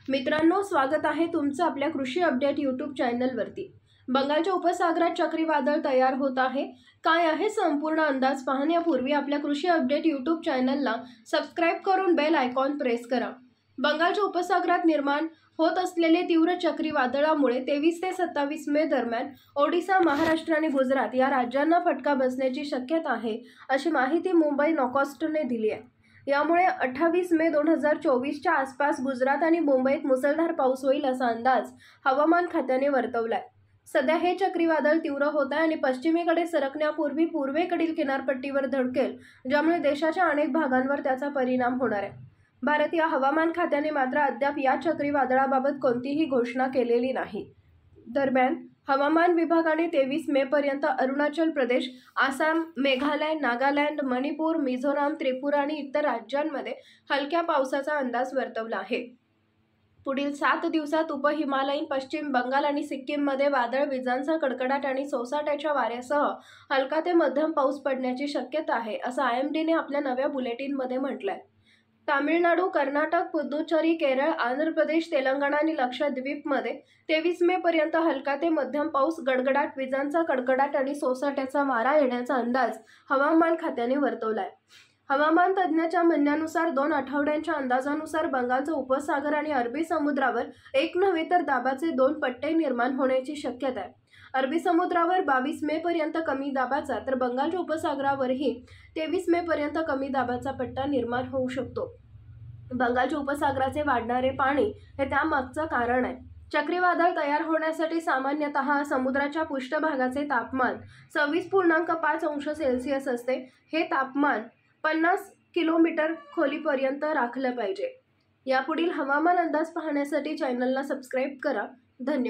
मित्रांनो, स्वागत आहे तुमचं आपल्या कृषी अपडेट यूट्यूब चॅनलवरती। बंगालच्या उपसागरात चक्रीवादळ तयार होत आहे। काय आहे संपूर्ण अंदाज पाहण्यापूर्वी आपल्या कृषी अपडेट यूट्यूब चॅनलला सबस्क्राइब करून बेल आयकॉन प्रेस करा। बंगालच्या उपसागरात निर्माण होत असलेले तीव्र चक्रीवादळामुळे 23 ते 27 मे दरम्यान ओडिशा, महाराष्ट्र आणि गुजरात या राज्यांना फटका बसण्याची शक्यता आहे, अशी माहिती मुंबई नॉकॉस्टने दिली आहे। यामुळे 28 मे 2024च्या आसपास गुजरात आणि मुंबईत मुसळधार पाऊस होईल असा अंदाज हवामान खात्याने वर्तवलाय। सध्या हे चक्रीवादळ तीव्र होत आहे आणि पश्चिमेकडे सरकण्यापूर्वी पूर्वेकडील किनारपट्टीवर धडकेल, ज्यामुळे देशाच्या अनेक भागांवर त्याचा परिणाम होणार आहे। भारतीय हवामान खात्याने मात्र अद्याप या चक्रीवादळाबाबत कोणतीही घोषणा केलेली नाही। दरम्यान हवामान विभागाने 23 मे पर्यंत अरुणाचल प्रदेश, आसाम, मेघालय, नागालँड, मणिपूर, मिझोराम, त्रिपुरा आणि इतर राज्यांमध्ये हलक्या पावसाचा अंदाज वर्तवला आहे। पुढील 7 दिवसात उपहिमालयीन पश्चिम बंगाल आणि सिक्कीममध्ये वादळ, विजांचा कडकडाट आणि सोसाट्याच्या वाऱ्यासह हलका ते मध्यम पाऊस पडण्याची शक्यता आहे, असं IMDने आपल्या नव्या बुलेटिनमध्ये म्हटलंय। तामिळनाडू, कर्नाटक, पुदुच्चेरी, केरळ, आंध्र प्रदेश, तेलंगणा आणि लक्षद्वीपमध्ये 23 मे पर्यंत हलका ते मध्यम पाऊस, गडगडाट, विजांचा कडकडाट आणि सोसाट्याचा वारा येण्याचा अंदाज हवामान खात्याने वर्तवलाय। हवामान तज्ज्ञांच्या म्हणण्यानुसार 2 आठवड्यांच्या अंदाजानुसार बंगालचा उपसागर आणि अरबी समुद्रावर एक नव्हे तर दाबाचे 2 पट्टे निर्माण होण्याची शक्यता आहे। अरबी समुद्रावर 22 मे पर्यंत कमी दाबाचा तर बंगालच्या उपसागरावरही 23 मे पर्यंत कमी दाबाचा पट्टा निर्माण होऊ शकतो। बंगालच्या उपसागराचे वाढणारे पाणी हे त्यामागचं कारण आहे। चक्रीवादळ तयार होण्यासाठी सामान्यतः समुद्राच्या पृष्ठभागाचे तापमान 26.5 अंश सेल्सिअस असते। हे तापमान 50 किलोमीटर खोलीपर्यंत राखलं पाहिजे। यापुढील हवामान अंदाज पाहण्यासाठी चॅनलला सबस्क्राइब करा। धन्यवाद।